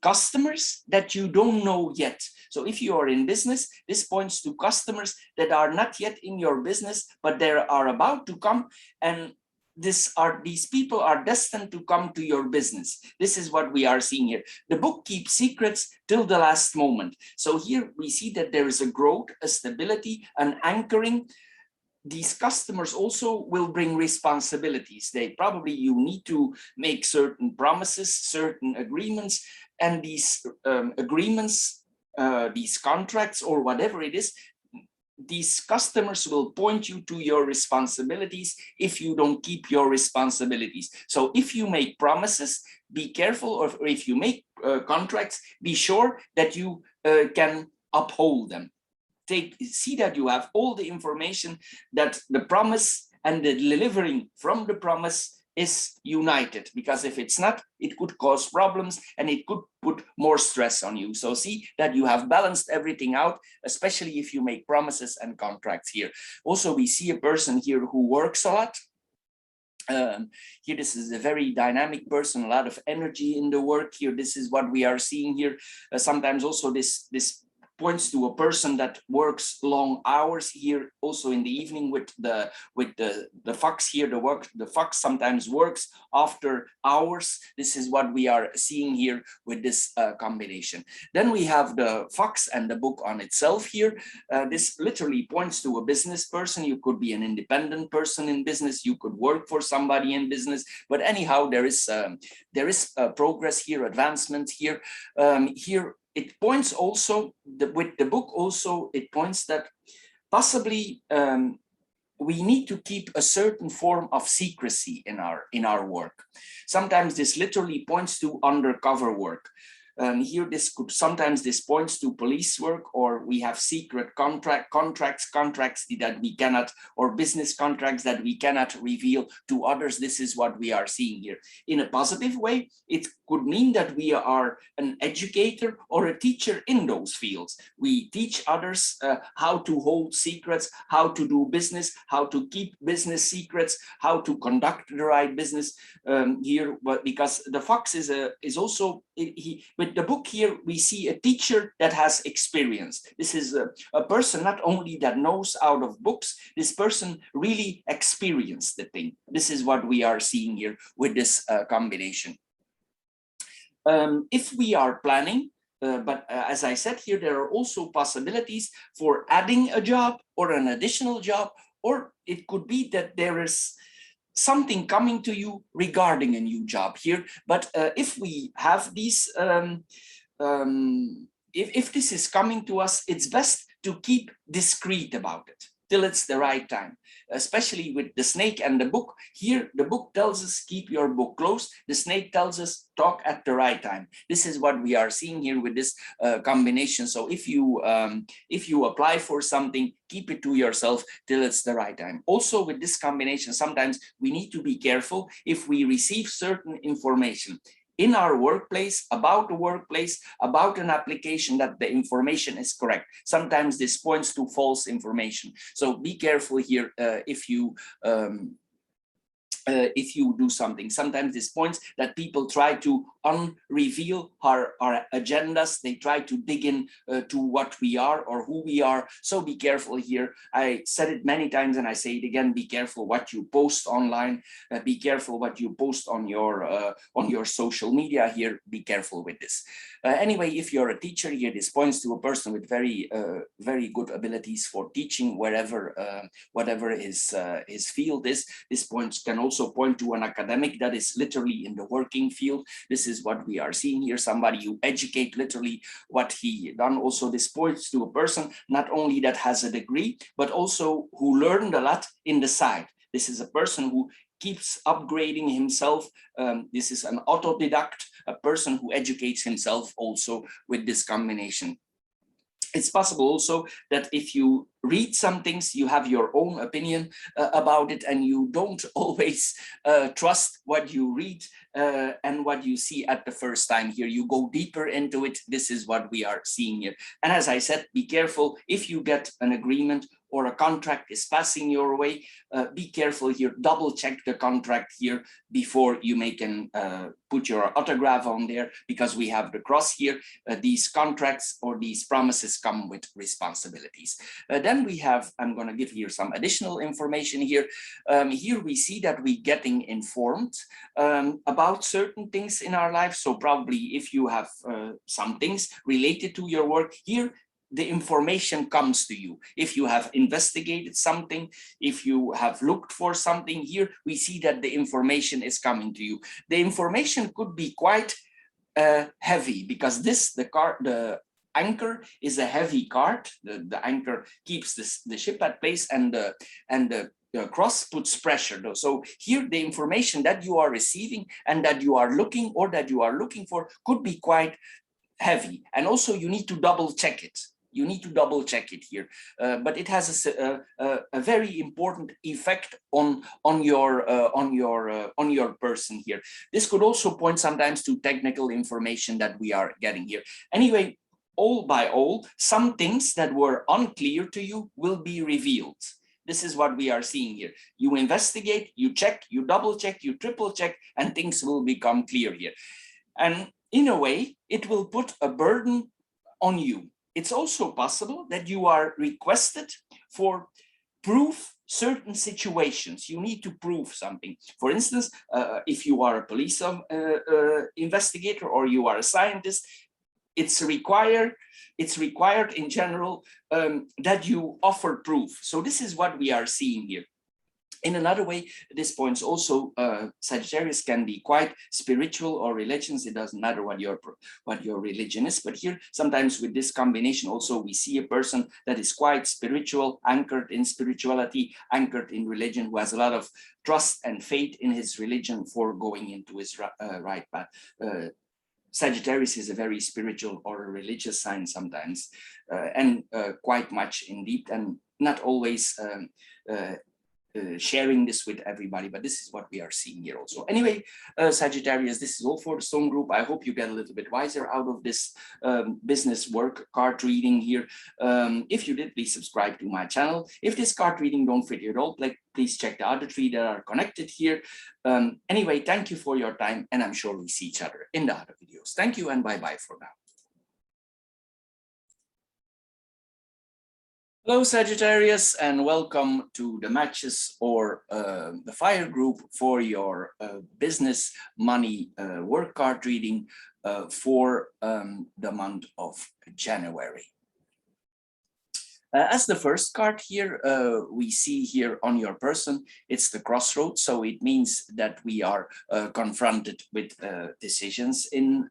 customers that you don't know yet. So if you are in business, this points to customers that are not yet in your business, but they are about to come, and these people are destined to come to your business. This is what we are seeing here. The book keeps secrets till the last moment. So here we see that there is a growth, a stability, an anchoring. These customers also will bring responsibilities. You need to make certain promises, certain agreements, and these agreements, these contracts or whatever it is, these customers will point you to your responsibilities if you don't keep your responsibilities. So if you make promises, be careful, or if you make contracts, be sure that you can uphold them. See that you have all the information, that the promise and the delivering from the promise is united, because if it's not, it could cause problems and it could put more stress on you. So see that you have balanced everything out, especially if you make promises and contracts here. Also, we see a person here who works a lot. Here, this is a very dynamic person, a lot of energy in the work here. This is what we are seeing here. Sometimes also this points to a person that works long hours here, also in the evening with the fox here. The fox sometimes works after hours. This is what we are seeing here with this combination. Then we have the fox and the book on itself here. This literally points to a business person. You could be an independent person in business. You could work for somebody in business. But anyhow, there is progress here, advancement here. Here it points also with the book. Also, it points that possibly we need to keep a certain form of secrecy in our work. Sometimes this literally points to undercover work. Here, sometimes this points to police work, or we have secret contracts that we cannot, or business contracts that we cannot reveal to others. This is what we are seeing here. In a positive way, it could mean that we are an educator or a teacher in those fields. We teach others how to hold secrets, how to do business, how to keep business secrets, how to conduct the right business here. But because the fox is also with the book here, we see a teacher that has experience. This is a person not only that knows out of books, this person really experienced the thing. This is what we are seeing here with this combination. If we are planning, but as I said here, there are also possibilities for adding a job or an additional job, or it could be that there is something coming to you regarding a new job here. But if we have these, if this is coming to us, it's best to keep discreet about it till it's the right time, especially with the snake and the book. Here, the book tells us keep your book closed. The snake tells us talk at the right time. This is what we are seeing here with this combination. So if you apply for something, keep it to yourself till it's the right time. Also with this combination, sometimes we need to be careful if we receive certain information in our workplace, about the workplace, about an application, that the information is correct. Sometimes this points to false information. So be careful here if you if you do something. Sometimes this points that people try to unreveal our agendas. They try to dig in to what we are or who we are. So be careful here. I said it many times and I say it again, be careful what you post online. Be careful what you post on your social media here. Be careful with this. Anyway, if you're a teacher here, this points to a person with very good abilities for teaching wherever, whatever his field is. This points can also point to an academic that is literally in the working field. This is what we are seeing here, somebody who educate literally what he done. Also, this points to a person not only that has a degree, but also who learned a lot in the side. This is a person who keeps upgrading himself. This is an autodidact, a person who educates himself also with this combination. It's possible also that if you read some things, you have your own opinion about it, and you don't always trust what you read and what you see at the first time here. You go deeper into it. This is what we are seeing here. And as I said, be careful if you get an agreement or a contract is passing your way. Be careful here, double check the contract here before you make an put your autograph on there, because we have the cross here. These contracts or these promises come with responsibilities. Then we have, I'm going to give here some additional information here. Here we see that we're getting informed about certain things in our life. So probably if you have some things related to your work here, the information comes to you. If you have investigated something, if you have looked for something here, we see that the information is coming to you. The information could be quite heavy, because the anchor is a heavy card. The anchor keeps the ship at place, and the cross puts pressure. So here the information that you are receiving and that you are looking for could be quite heavy, and also you need to double check it. You need to double check it here, but it has a very important effect on your person here. This could also point sometimes to technical information that we are getting here. Anyway, all by all, some things that were unclear to you will be revealed. This is what we are seeing here. You investigate, you check, you double check, you triple check, and things will become clear here. And in a way, it will put a burden on you. It's also possible that you are requested for proof certain situations. You need to prove something. For instance, if you are a police investigator or you are a scientist, it's required in general that you offer proof. So this is what we are seeing here. In another way, this points also, Sagittarius can be quite spiritual or religions. It doesn't matter what your religion is, but here sometimes with this combination also we see a person that is quite spiritual, anchored in spirituality, anchored in religion, who has a lot of trust and faith in his religion for going into his right path. Sagittarius is a very spiritual or a religious sign sometimes, and quite much indeed, and not always sharing this with everybody, but this is what we are seeing here also. Anyway, Sagittarius, this is all for the Stone Group. I hope you get a little bit wiser out of this business work card reading here. If you did, please subscribe to my channel. If this card reading don't fit you at all, please check the other three that are connected here. Anyway, thank you for your time, and I'm sure we see each other in the other videos. Thank you, and bye-bye for now. Hello, Sagittarius, and welcome to the matches or the fire group for your business money work card reading for the month of January. As the first card here, we see here on your person, it's the crossroads. So it means that we are confronted with decisions in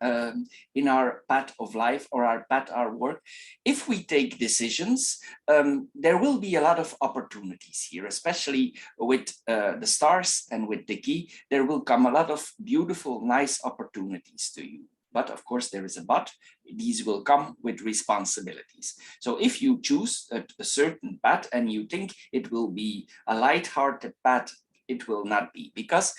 our path of life or our path, our work. If we take decisions, there will be a lot of opportunities here, especially with the stars and with the key. There will come a lot of beautiful, nice opportunities to you. But of course, there is a but. These will come with responsibilities. So if you choose a certain path and you think it will be a light-hearted path, it will not be, because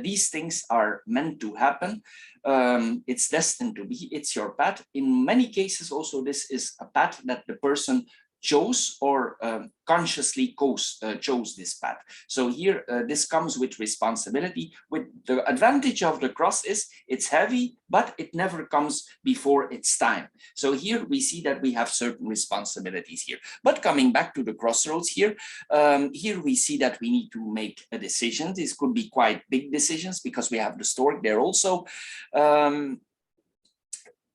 these things are meant to happen. It's destined to be. It's your path. In many cases, also, this is a path that the person chose or consciously chose this path. So here, this comes with responsibility. With the advantage of the cross is it's heavy, but it never comes before its time. So here we see that we have certain responsibilities here. But coming back to the crossroads here, here we see that we need to make a decision. This could be quite big decisions because we have the stork there also.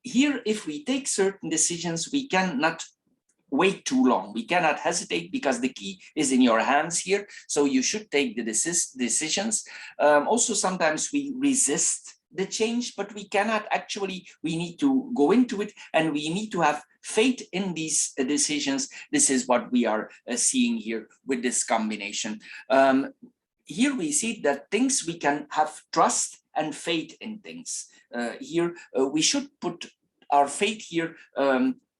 Here, if we take certain decisions, we cannot wait too long. We cannot hesitate because the key is in your hands here. So you should take the decisions. Also, sometimes we resist the change, but we cannot actually, we need to go into it and we need to have faith in these decisions. This is what we are seeing here with this combination. Here we see that things we can have trust and faith in things. Here we should put our faith here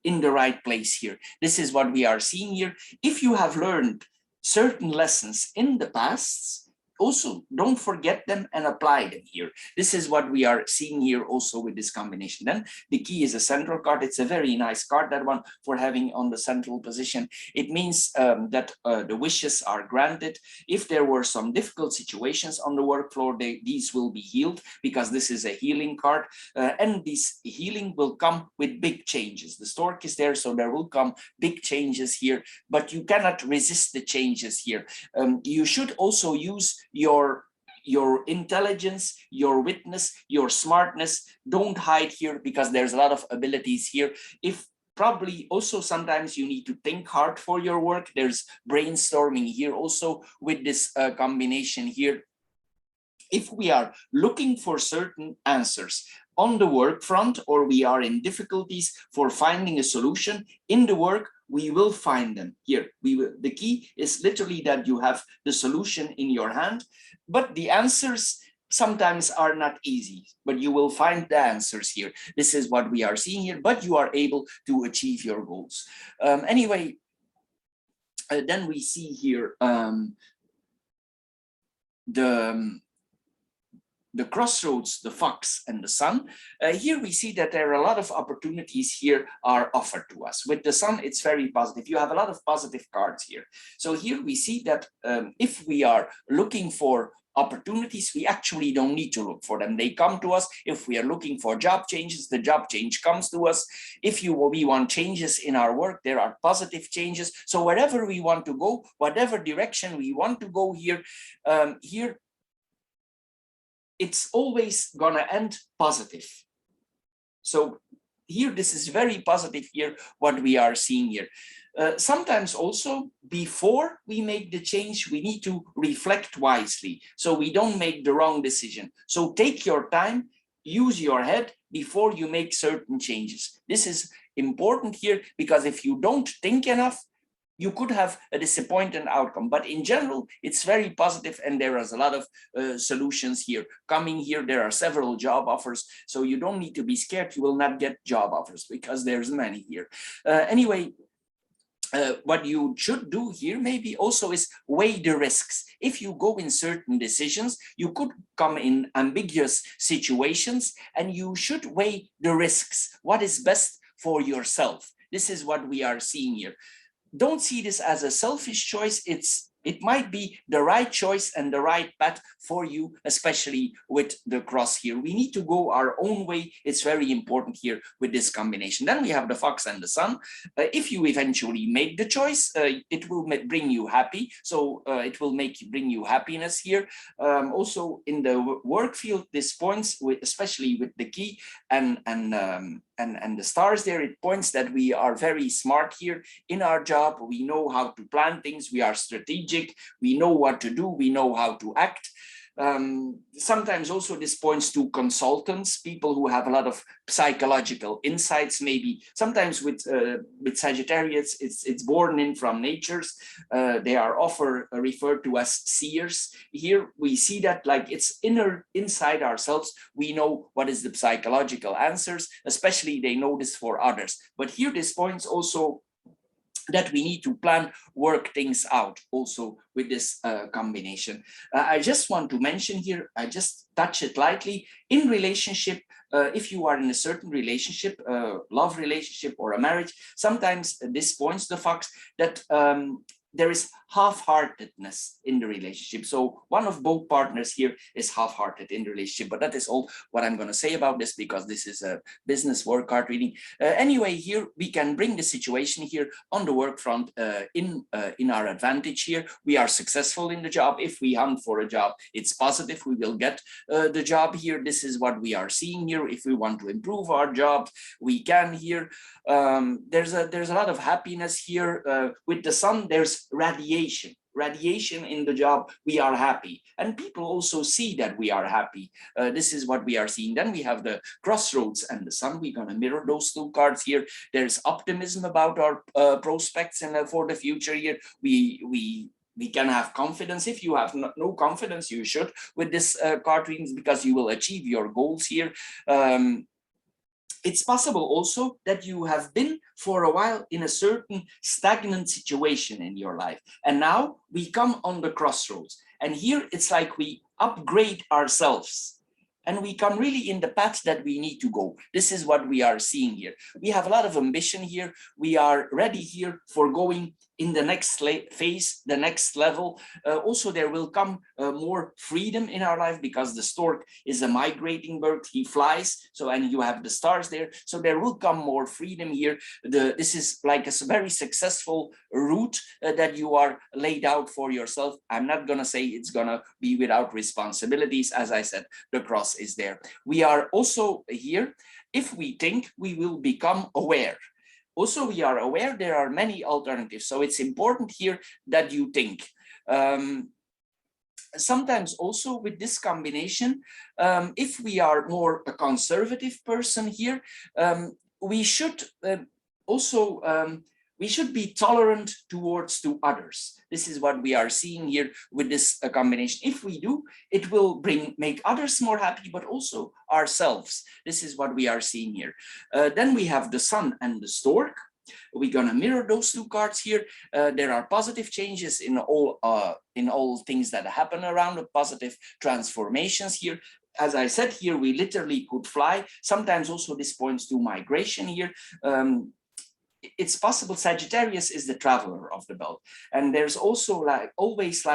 in the right place here. This is what we are seeing here. If you have learned certain lessons in the past, also don't forget them and apply them here. This is what we are seeing here also with this combination. Then the key is a central card. It's a very nice card, that one, for having on the central position. It means that the wishes are granted. If there were some difficult situations on the work floor, these will be healed, because this is a healing card. And this healing will come with big changes. The stork is there, so there will come big changes here, but you cannot resist the changes here. You should also use your intelligence, your witness, your smartness. Don't hide here, because there's a lot of abilities here. If probably also sometimes you need to think hard for your work. There's brainstorming here also with this combination here. If we are looking for certain answers on the work front, or we are in difficulties for finding a solution in the work, we will find them here. The key is literally that you have the solution in your hand, but the answers sometimes are not easy, but you will find the answers here. This is what we are seeing here, but you are able to achieve your goals. Anyway, then we see here the crossroads, the fox and the sun. Here we see that there are a lot of opportunities here are offered to us. With the sun, it's very positive. You have a lot of positive cards here. So here we see that if we are looking for opportunities, we actually don't need to look for them. They come to us. If we are looking for job changes, the job change comes to us. If we want changes in our work, there are positive changes. So wherever we want to go, whatever direction we want to go here, here it's always gonna end positive. So here, this is very positive here, what we are seeing here. Sometimes also, before we make the change, we need to reflect wisely, so we don't make the wrong decision. So take your time, use your head before you make certain changes. This is important here, because if you don't think enough, you could have a disappointing outcome. But in general, it's very positive, and there is a lot of solutions here coming here. There are several job offers, so you don't need to be scared. You will not get job offers because there's many here. Anyway, what you should do here maybe also is weigh the risks. If you go in certain decisions, you could come in ambiguous situations, and you should weigh the risks. What is best for yourself? This is what we are seeing here. Don't see this as a selfish choice. It might be the right choice and the right path for you, especially with the cross here. We need to go our own way. It's very important here with this combination. Then we have the fox and the sun. If you eventually make the choice, it will bring you happy. So it will bring you happiness here. Also in the work field, this points with, especially with the key and the stars there, it points that we are very smart here in our job. We know how to plan things. We are strategic. We know what to do. We know how to act. Sometimes also this points to consultants, people who have a lot of psychological insights. Maybe sometimes with Sagittarius, it's born in from natures. They are often referred to as seers. Here we see that like it's inside ourselves. We know what is the psychological answers, especially they know this for others. But here this points also that we need to plan, work things out also with this combination. I just want to mention here, I just touch it lightly, in relationship, if you are in a certain relationship, love relationship or a marriage, sometimes this points the fact that there is half-heartedness in the relationship. So one of both partners here is half-hearted in the relationship, but that is all what I'm going to say about this, because this is a business work card reading. Anyway, here we can bring the situation here on the work front in our advantage here. We are successful in the job. If we hunt for a job, it's positive, we will get the job here. This is what we are seeing here. If we want to improve our job, we can here. There's a lot of happiness here. With the sun, there's radiation in the job. We are happy, and people also see that we are happy. This is what we are seeing. Then we have the crossroads and the sun. We're going to mirror those two cards here. There's optimism about our prospects and for the future here. We can have confidence. If you have no confidence, you should with this card readings, because you will achieve your goals here. It's possible also that you have been for a while in a certain stagnant situation in your life, and now we come on the crossroads, and here it's like we upgrade ourselves and we come really in the path that we need to go. This is what we are seeing here. We have a lot of ambition here. We are ready here for going in the next phase, the next level. Also, there will come more freedom in our life, because the stork is a migrating bird. He flies, so, and you have the stars there. So there will come more freedom here. This is like a very successful route that you are laid out for yourself. I'm not gonna say it's gonna be without responsibilities. As I said, the cross is there. We are also here, if we think, we will become aware. Also, we are aware there are many alternatives. So it's important here that you think. Sometimes also with this combination, if we are more a conservative person here, we should we should be tolerant towards to others. This is what we are seeing here with this combination. If we do, it will make others more happy, but also ourselves. This is what we are seeing here. Then we have the sun and the stork. We're gonna mirror those two cards here. There are positive changes in all things that happen around, the positive transformations here. As I said here, we literally could fly. Sometimes also this points to migration here. It's possible Sagittarius is the traveler of the belt, and there's also always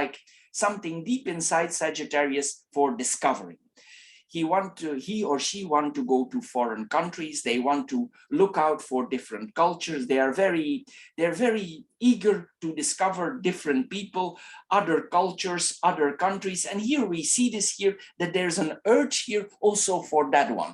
something deep inside Sagittarius for discovering. He or she want to go to foreign countries. They want to look out for different cultures. They're very eager to discover different people, other cultures, other countries. And here we see this here, that there's an urge here also for that one.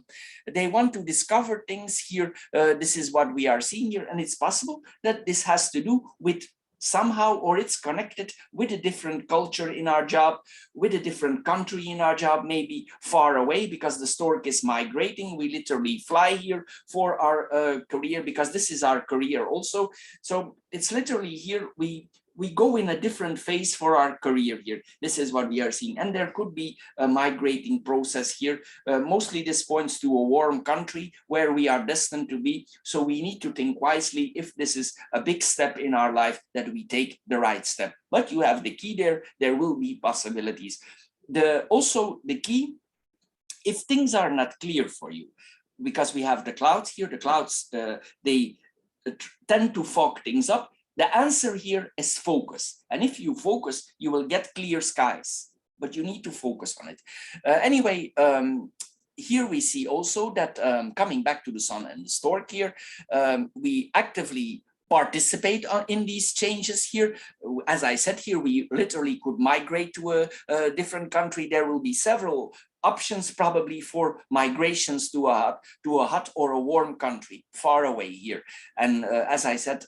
They want to discover things here. This is what we are seeing here. And it's possible that this has to do with somehow, or it's connected with a different culture in our job, with a different country in our job, maybe far away, because the stork is migrating. We literally fly here for our career, because this is our career also. So it's literally here we go in a different phase for our career here. This is what we are seeing. And there could be a migrating process here. Mostly this points to a warm country where we are destined to be. So we need to think wisely if this is a big step in our life, that we take the right step. But you have the key there. There will be possibilities. Also the key, if things are not clear for you, because we have the clouds here, the clouds, they tend to fog things up. The answer here is focus. And if you focus, you will get clear skies, but you need to focus on it. Anyway, here we see also that coming back to the sun and the stork here, we actively participate in these changes here. As I said here, we literally could migrate to a different country. There will be several options probably for migrations to a hot or a warm country far away here. And as I said,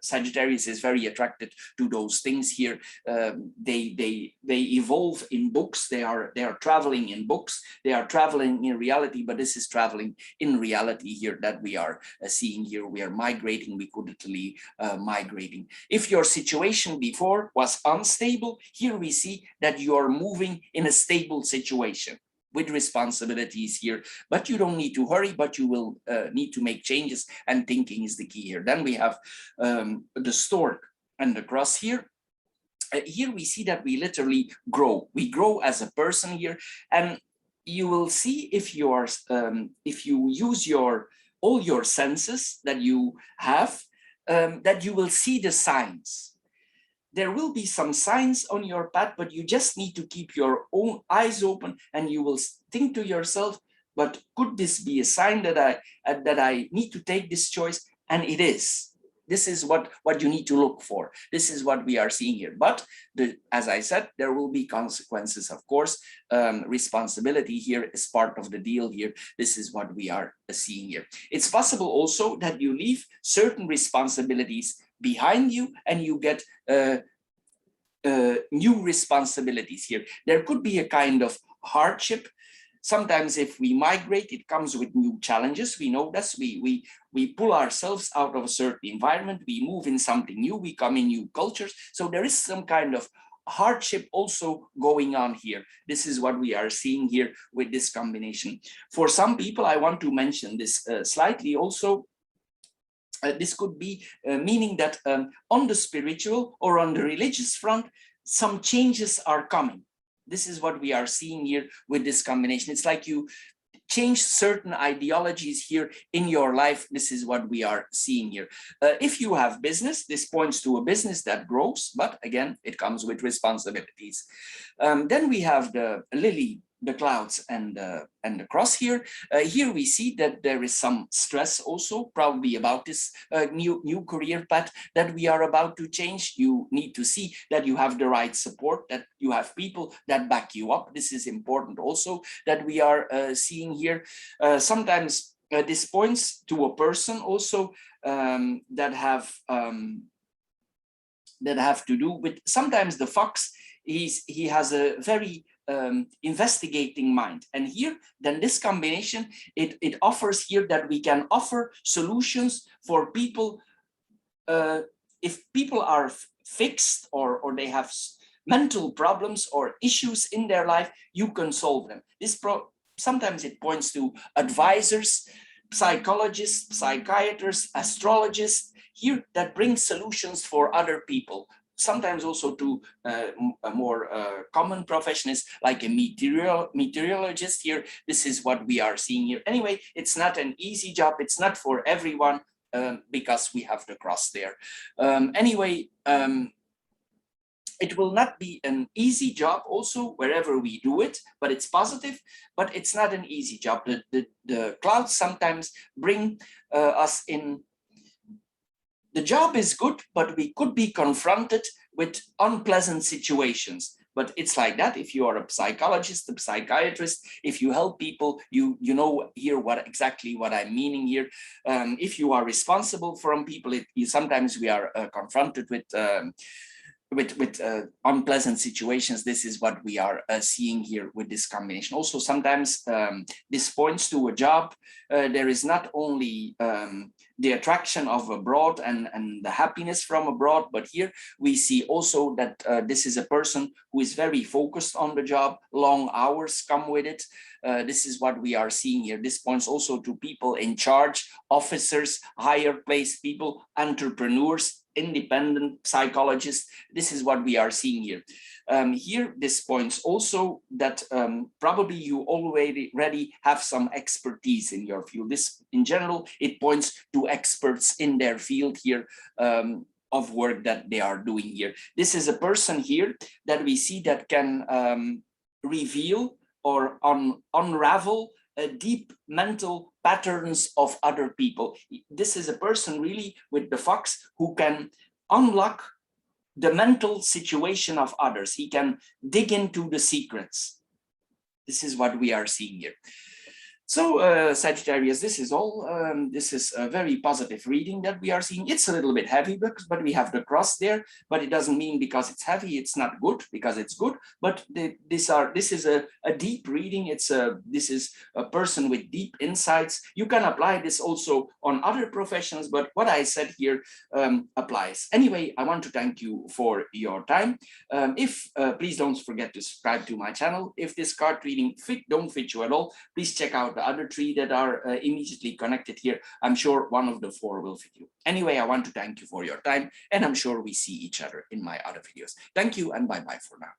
Sagittarius is very attracted to those things here. They evolve in books. They are traveling in books. They are traveling in reality, but this is traveling in reality here that we are seeing here. We are migrating. We could literally migrating. If your situation before was unstable, here we see that you are moving in a stable situation. with responsibilities here, but you don't need to hurry, but you will need to make changes, and thinking is the key here. Then we have the stork and the cross here. Here we see that we literally grow. We grow as a person here, and you will see if you are if you use all your senses that you have, that you will see the signs. There will be some signs on your path, but you just need to keep your own eyes open, and you will think to yourself, but could this be a sign that I need to take this choice? And it is. This is what you need to look for. This is what we are seeing here. But as I said, there will be consequences, of course. Responsibility here is part of the deal here. This is what we are seeing here. It's possible also that you leave certain responsibilities behind you and you get new responsibilities here. There could be a kind of hardship. Sometimes if we migrate, it comes with new challenges. We know this. We pull ourselves out of a certain environment. We move in something new. We come in new cultures. So there is some kind of hardship also going on here. This is what we are seeing here with this combination. For some people, I want to mention this slightly also. This could be meaning that on the spiritual or on the religious front, some changes are coming. This is what we are seeing here with this combination. It's like you change certain ideologies here in your life. This is what we are seeing here. If you have business, this points to a business that grows, but again, it comes with responsibilities. Then we have the lily, the clouds, and the cross here. Here we see that there is some stress also, probably about this new career path that we are about to change. You need to see that you have the right support, that you have people that back you up. This is important also that we are seeing here. Sometimes this points to a person also that have to do with, sometimes the fox, he has a very investigating mind, and here then this combination it offers here that we can offer solutions for people. If people are fixed or they have mental problems or issues in their life, you can solve them. Sometimes it points to advisors, psychologists, psychiatrists, astrologists here that bring solutions for other people. Sometimes also to a more common professionist like a meteorologist here. This is what we are seeing here. Anyway, it's not an easy job. It's not for everyone because we have the cross there. Anyway, it will not be an easy job also wherever we do it, but it's positive, but it's not an easy job. The clouds sometimes bring us in. The job is good, but we could be confronted with unpleasant situations. But it's like that. If you are a psychologist, a psychiatrist, if you help people, you know here exactly what I'm meaning here. If you are responsible from people, sometimes we are confronted with unpleasant situations. This is what we are seeing here with this combination. Also, sometimes this points to a job. There is not only the attraction of abroad and the happiness from abroad, but here we see also that this is a person who is very focused on the job. Long hours come with it. This is what we are seeing here. This points also to people in charge, officers, higher placed people, entrepreneurs, independent psychologists. This is what we are seeing here. Here, this points also that probably you already have some expertise in your field. This, in general, it points to experts in their field here of work that they are doing here. This is a person here that we see that can reveal or unravel deep mental patterns of other people. This is a person really with the fox who can unlock the mental situation of others. He can dig into the secrets. This is what we are seeing here. So Sagittarius, this is all. This is a very positive reading that we are seeing. It's a little bit heavy, but we have the cross there, but it doesn't mean because it's heavy, it's not good, because it's good. But this is a deep reading. This is a person with deep insights. You can apply this also on other professions, but what I said here applies. Anyway, I want to thank you for your time. Please don't forget to subscribe to my channel. If this card reading don't fit you at all, please check out the other three that are immediately connected here. I'm sure one of the four will fit you. Anyway, I want to thank you for your time, and I'm sure we see each other in my other videos. Thank you, and bye-bye for now.